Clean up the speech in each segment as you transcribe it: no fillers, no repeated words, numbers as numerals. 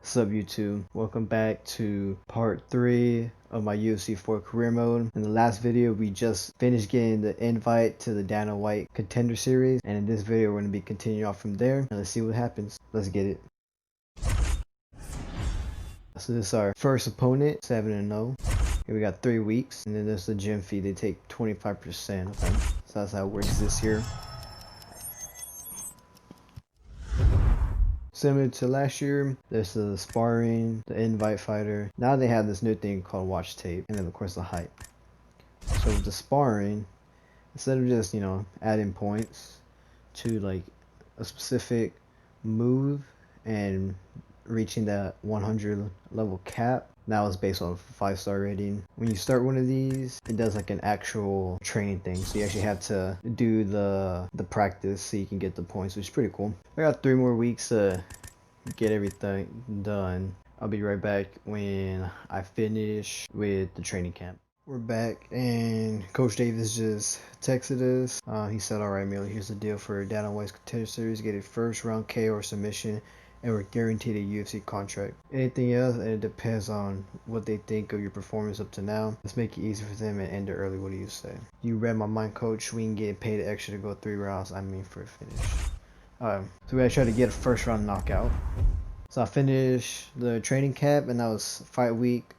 What's up, YouTube? Welcome back to part 3 of my UFC 4 career mode. In the last video, we just finished getting the invite to the Dana White Contender Series, and in this video, we're going to be continuing off from there. And let's see what happens. Let's get it. So this is our first opponent, 7-0. Here we got 3 weeks, and then there's the gym fee. They take 25%. Okay, so that's how it works this year. Similar to last year, there's the sparring, the invite fighter. Now they have this new thing called watch tape, and then of course the height. So with the sparring, instead of just, adding points to like a specific move and reaching that 100 level cap, now it's based on a 5-star rating. When you start one of these, it does like an actual training thing, so you actually have to do the practice so you can get the points, which is pretty cool. I got 3 more weeks to get everything done. I'll be right back when I finish with the training camp. We're back, and Coach Davis just texted us. He said, "Alright, Emilio, here's the deal for Dana White's Contender Series. Get a first round KO or submission, and we're guaranteed a UFC contract. Anything else, and it depends on what they think of your performance up to now. Let's make it easy for them and end it early. What do you say?" You read my mind, Coach. We can get paid extra to go 3 rounds. I mean, for a finish. So we gotta try to get a first round knockout. So I finished the training camp, and that was fight week.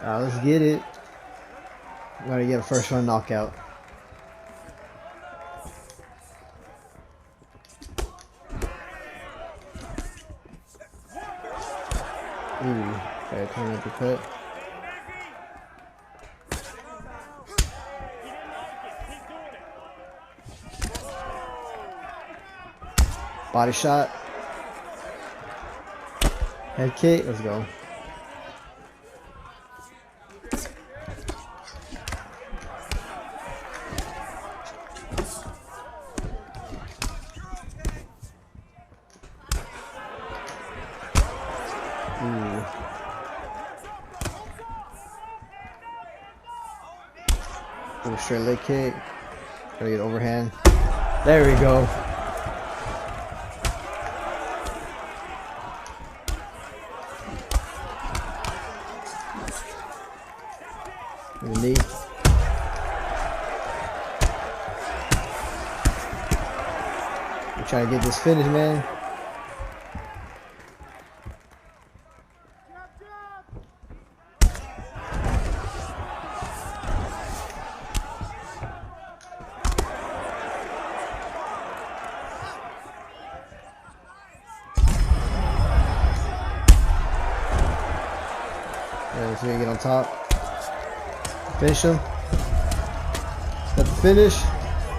Let's get it. We gotta get a first round knockout. Ooh, okay, turn up the cut. Body shot. Head kick, let's go. Ooh. Little straight leg kick. Gotta get overhand. There we go. The knee. I'm trying to get this finish, man. Yeah, so we get on top. Finish him. Is that the finish?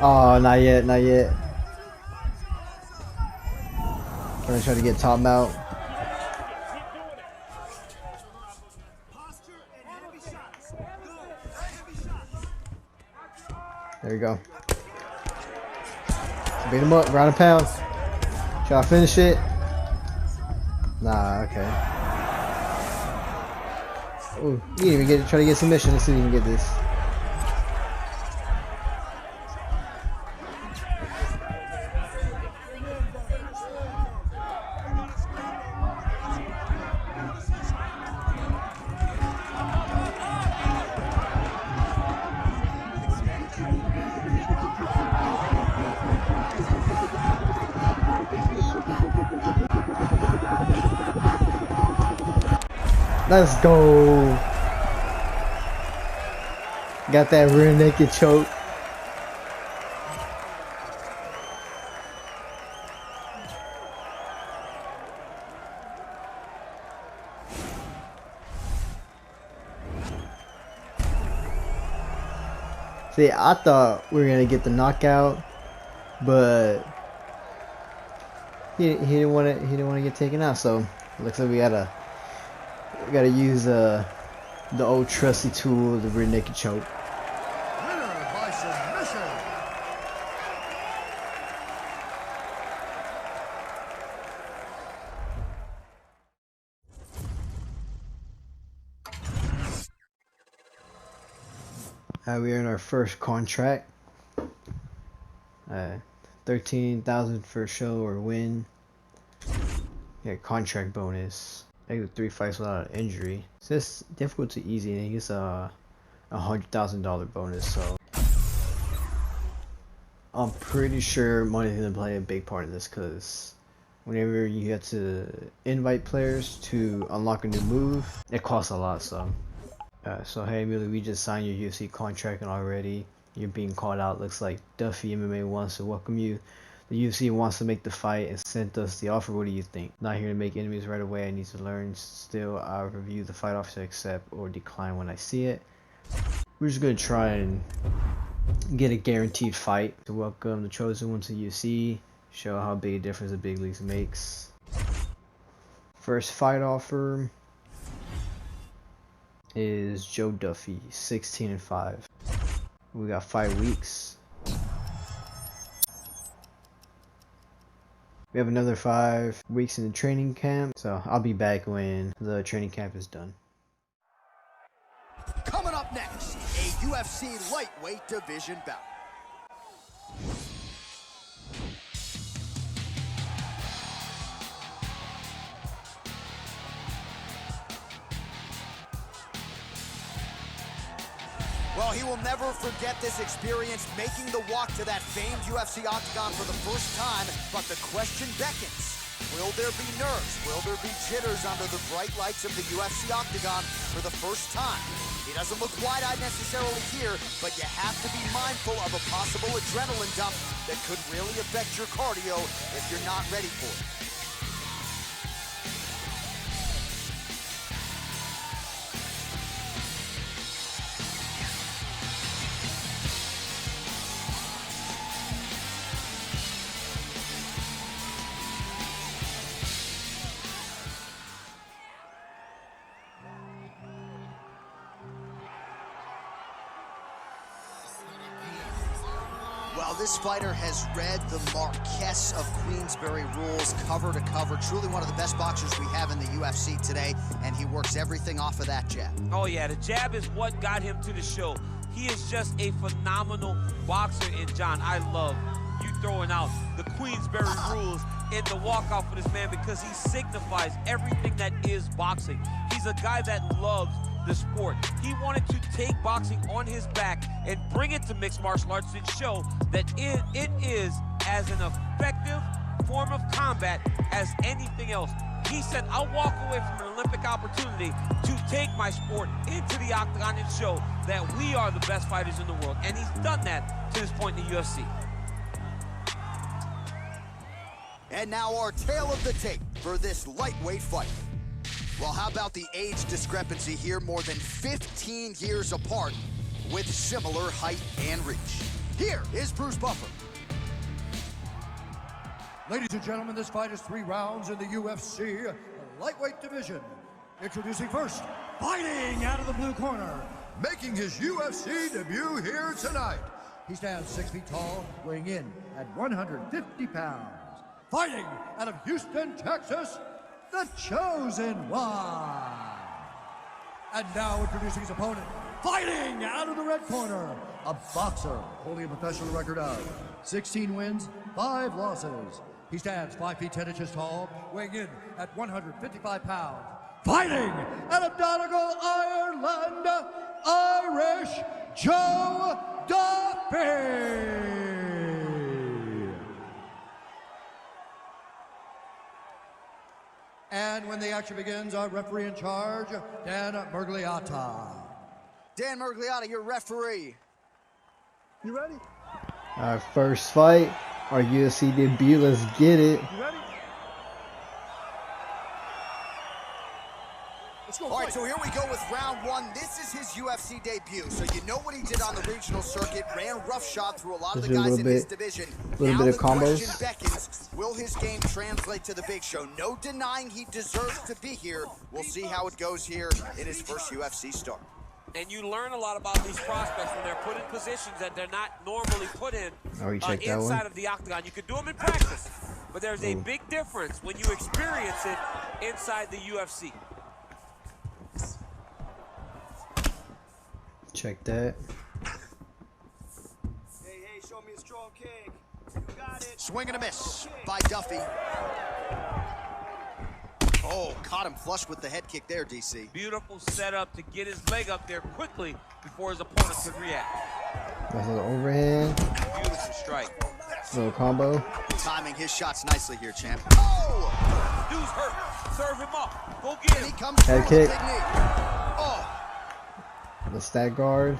Oh, not yet, not yet. Gonna try to get top mount. There we go. Beat him up, ground and pound. Try to finish it. Nah, okay. Ooh, you didn't even get it. Try to get submission. Let's see if you can get this. Let's go. Got that rear naked choke. See, I thought we were gonna get the knockout, but he didn't want it. He didn't want to get taken out. So looks like we gotta use the old trusty tool, the rear naked choke. Winner by submission. We're in our first contract. 13,000 for show or win. Yeah, contract bonus. I get 3 fights without an injury. So it's difficult to easy, and he gets a $100,000 bonus. So I'm pretty sure money's gonna play a big part in this, because whenever you have to invite players to unlock a new move, it costs a lot. So hey Emilio, we just signed your UFC contract, and already you're being called out. Looks like Duffy MMA wants to welcome you. The UFC wants to make the fight and sent us the offer. What do you think? Not here to make enemies right away. I need to learn. Still, I'll review the fight offer to accept or decline when I see it. We're just gonna try and get a guaranteed fight to welcome the chosen one to UFC. Show how big a difference the big leagues makes. First fight offer is Joe Duffy, 16-5. We got 5 weeks. We have another 5 weeks in the training camp, so I'll be back when the training camp is done. Coming up next, a UFC lightweight division bout. Well, he will never forget this experience, making the walk to that famed UFC octagon for the first time. But the question beckons, will there be nerves? Will there be jitters under the bright lights of the UFC octagon for the first time? He doesn't look wide-eyed necessarily here, but you have to be mindful of a possible adrenaline dump that could really affect your cardio if you're not ready for it. Well, this fighter has read the Marquess of Queensberry rules cover to cover. Truly one of the best boxers we have in the UFC today, and he works everything off of that jab. Oh yeah, the jab is what got him to the show. He is just a phenomenal boxer, and John, I love you throwing out the Queensberry rules in the walkout for this man, because he signifies everything that is boxing. He's a guy that loves the sport. He wanted to take boxing on his back and bring it to mixed martial arts and show that it is as an effective form of combat as anything else. He said, I'll walk away from an Olympic opportunity to take my sport into the octagon and show that we are the best fighters in the world. And he's done that to this point in the UFC. And now our tale of the tape for this lightweight fight. Well, how about the age discrepancy here? More than 15 years apart with similar height and reach. Here is Bruce Buffer. Ladies and gentlemen, this fight is 3 rounds in the UFC lightweight division. Introducing first, fighting out of the blue corner, making his UFC debut here tonight. He stands 6 feet tall, weighing in at 150 pounds. Fighting out of Houston, Texas, the Chosen One. And now introducing his opponent, fighting out of the red corner, a boxer holding a professional record of 16 wins, 5 losses. He stands 5 feet 10 inches tall, weighing in at 155 pounds. Fighting out of Donegal, Ireland, Irish Joe Duffy. And when the action begins, our referee in charge, Dan Mergliata. Dan Mergliata, your referee. You ready? Our first fight, our UFC debut. Let's get it. You ready? Let's go. All right, so here we go with round 1. This is his UFC debut. So you know what he did on the regional circuit, ran roughshod through a lot of the guys in his division. Little bit of combos. Question beckons, will his game translate to the big show? No denying he deserves to be here. We'll see how it goes here in his first UFC start. And you learn a lot about these prospects when they're put in positions that they're not normally put in inside of the octagon. You can do them in practice, but there's a big difference when you experience it inside the UFC. Check that. Swing and a miss by Duffy. Oh, caught him flush with the head kick there, DC. Beautiful setup to get his leg up there quickly before his opponent could react. That's an overhand. Beautiful strike. Little combo. Timing his shots nicely here, champ. Oh! Dude's hurt. Serve him up. Go get And he him. comes Head through with kick. a big knee. Oh! The stack guard.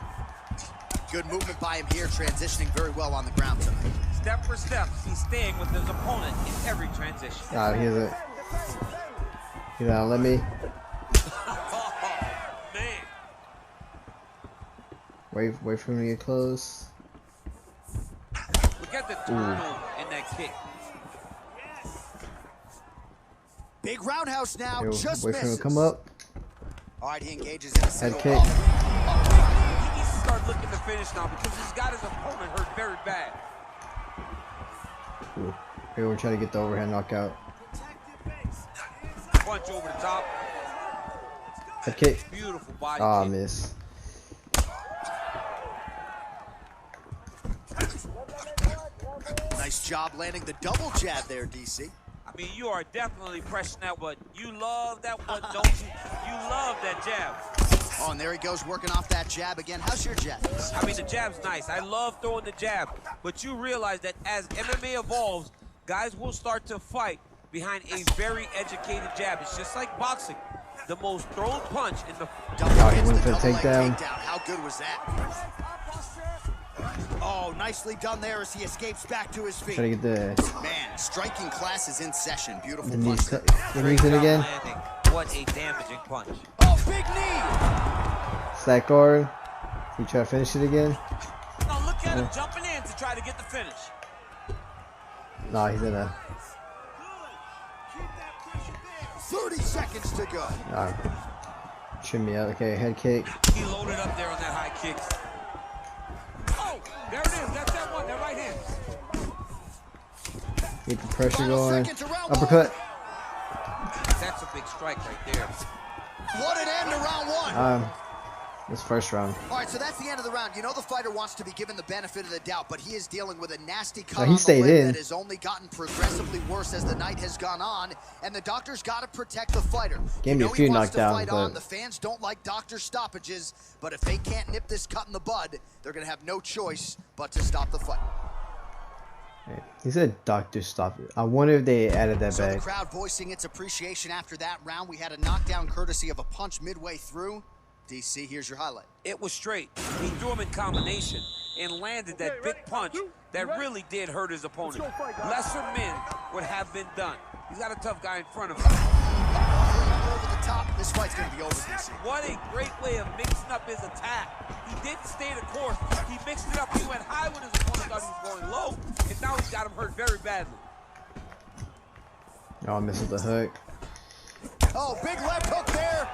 Good movement by him here, transitioning very well on the ground tonight. Step for step, he's staying with his opponent in every transition. Nah, he doesn't. He doesn't let me. Oh, man. Wait for him to get close. Look at the turtle in that kick. Big roundhouse now, Yo, just wait for him misses. to come up. All right, he engages in a single. kick. Oh. He needs to start looking to finish now because he's got his opponent hurt very bad. Ooh. Here we're trying to get the overhand knockout. Punch over the top. Head kick. Beautiful body Ah, kick. miss. Nice job landing the double jab there, DC. I mean, you are definitely pressing that one. You love that one, don't you? You love that jab. Oh, and there he goes working off that jab again. How's your jab? I mean, the jab's nice. I love throwing the jab. But you realize that as MMA evolves, guys will start to fight behind a very educated jab. It's just like boxing. The most thrown punch in the... Double he hits went the for the double leg takedown. How good was that? Oh, nicely done there as he escapes back to his feet. Try to get the Man, striking class is in session. Beautiful knees punch. cut. The knees in again. landing. What a damaging punch. Oh, big knee! Stack guard. He try to finish it again. Now look at him jumping in to try to get the finish. Nah, he's in a. 30 seconds to go. Nah. Trim me out. Okay, head kick. He loaded up there on that high kick. Oh, there it is. That's that one. That right hand. Keep the pressure Final going. second to round Uppercut. That's a big strike right there. What an end to round one. This first round. All right, so that's the end of the round. You know the fighter wants to be given the benefit of the doubt, but he is dealing with a nasty cut he on the stayed lip in. that has only gotten progressively worse as the night has gone on, and the doctor's got to protect the fighter. Gave me a he few wants to knockdowns, fight on. but- The fans don't like doctor stoppages, but if they can't nip this cut in the bud, they're going to have no choice but to stop the fight. Hey, he said doctor stop it. I wonder if they added that So the back. crowd voicing its appreciation after that round. We had a knockdown courtesy of a punch midway through. DC, here's your highlight. It was straight. He threw him in combination and landed that big punch that really did hurt his opponent. Lesser men would have been done. He's got a tough guy in front of him. Over the top, this fight's going to be over, DC. What a great way of mixing up his attack. He didn't stay the course. He mixed it up. He went high when his opponent thought he was going low, and now he's got him hurt very badly. Oh, I missed the hook. Oh, big left hook there.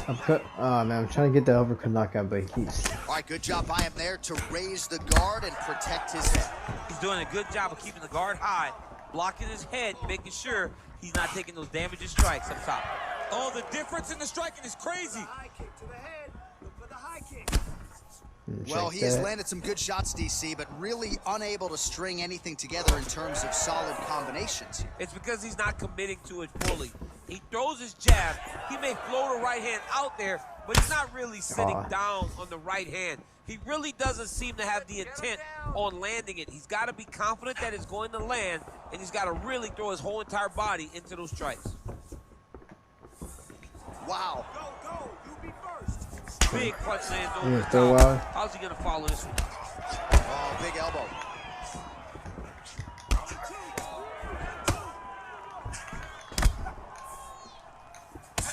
Uppercut. Oh man, I'm trying to get the uppercut knockout, but he keeps. All right, good job by him there to raise the guard and protect his head. He's doing a good job of keeping the guard high, blocking his head, making sure he's not taking those damaging strikes up top. Oh, the difference in the striking is crazy. High kick to the head. Look for the high kick. Well, Check he has that. landed some good shots, DC, but really unable to string anything together in terms of solid combinations. It's because he's not committing to it fully. He throws his jab. He may float a right hand out there, but he's not really sitting down on the right hand. He really doesn't seem to have the intent on landing it. He's got to be confident that it's going to land, and he's got to really throw his whole entire body into those strikes. Wow. Go, go. You be first. Big punch lands over the throw top. out. How's he going to follow this one? Oh, big elbow.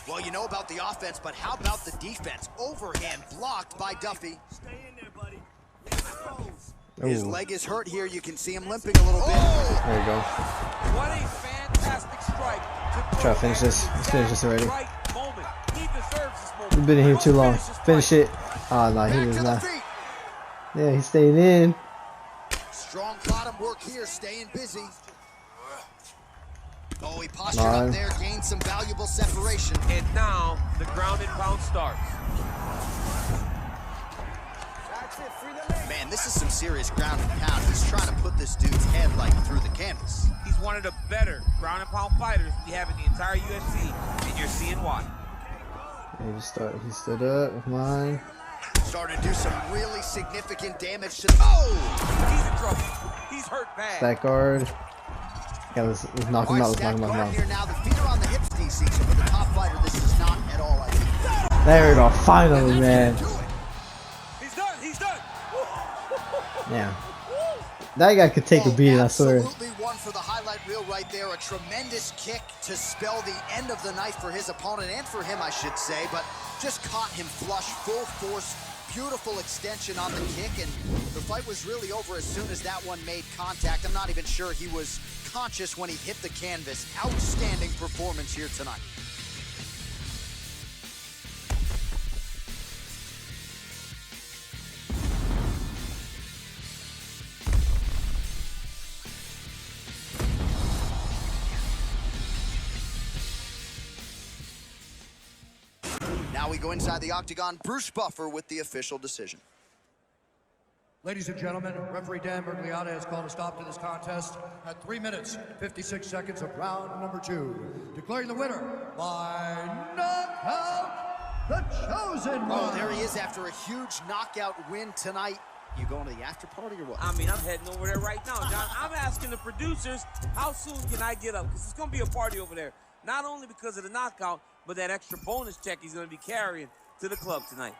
Well, you know about the offense, but how about the defense? Overhand blocked by Duffy. Stay in there, buddy. His Ooh. leg is hurt here. You can see him limping a little bit. There you go. What a fantastic strike. Try to finish this. Let's finish this already. Right moment. He deserves this moment. We've been here too long. Finish Finish this it. Oh no, he Back was to the not. feet. Yeah, he stayed in. Strong bottom work here, staying busy. Oh, he postured Come on. up there, gained some valuable separation. fight. And now the ground and pound starts. Man, this is some serious ground and pound. He's trying to put this dude's head like through the canvas. He's one of the better ground and pound fighters we have in the entire UFC, and you're seeing why. He stood up. Come on. Starting to do some really significant damage to the... Oh! He's in trouble. He's hurt bad. Stack guard. Yeah, let's knock him out. Let's knock him out. Here now. The feet are on the hips, DC, so for the top fighter, this is not at all ideal. There we go. Finally, man. He's done. He's done. Yeah. That guy could take a beating, I swear. Absolutely one for the highlight reel right there. A tremendous kick to spell the end of the night for his opponent, and for him, I should say, but just caught him flush, full force, beautiful extension on the kick, and the fight was really over as soon as that one made contact. I'm not even sure he was conscious when he hit the canvas. Outstanding performance here tonight. Now we go inside the octagon. Bruce Buffer with the official decision. Ladies and gentlemen, referee Dan Bergliotta has called a stop to this contest at 3 minutes, 56 seconds of round number 2. Declaring the winner by knockout, the chosen one. Oh, there he is after a huge knockout win tonight. You going to the after party or what? I mean, I'm heading over there right now, John. I'm asking the producers, how soon can I get up? Because it's going to be a party over there. Not only because of the knockout, but that extra bonus check he's going to be carrying to the club tonight.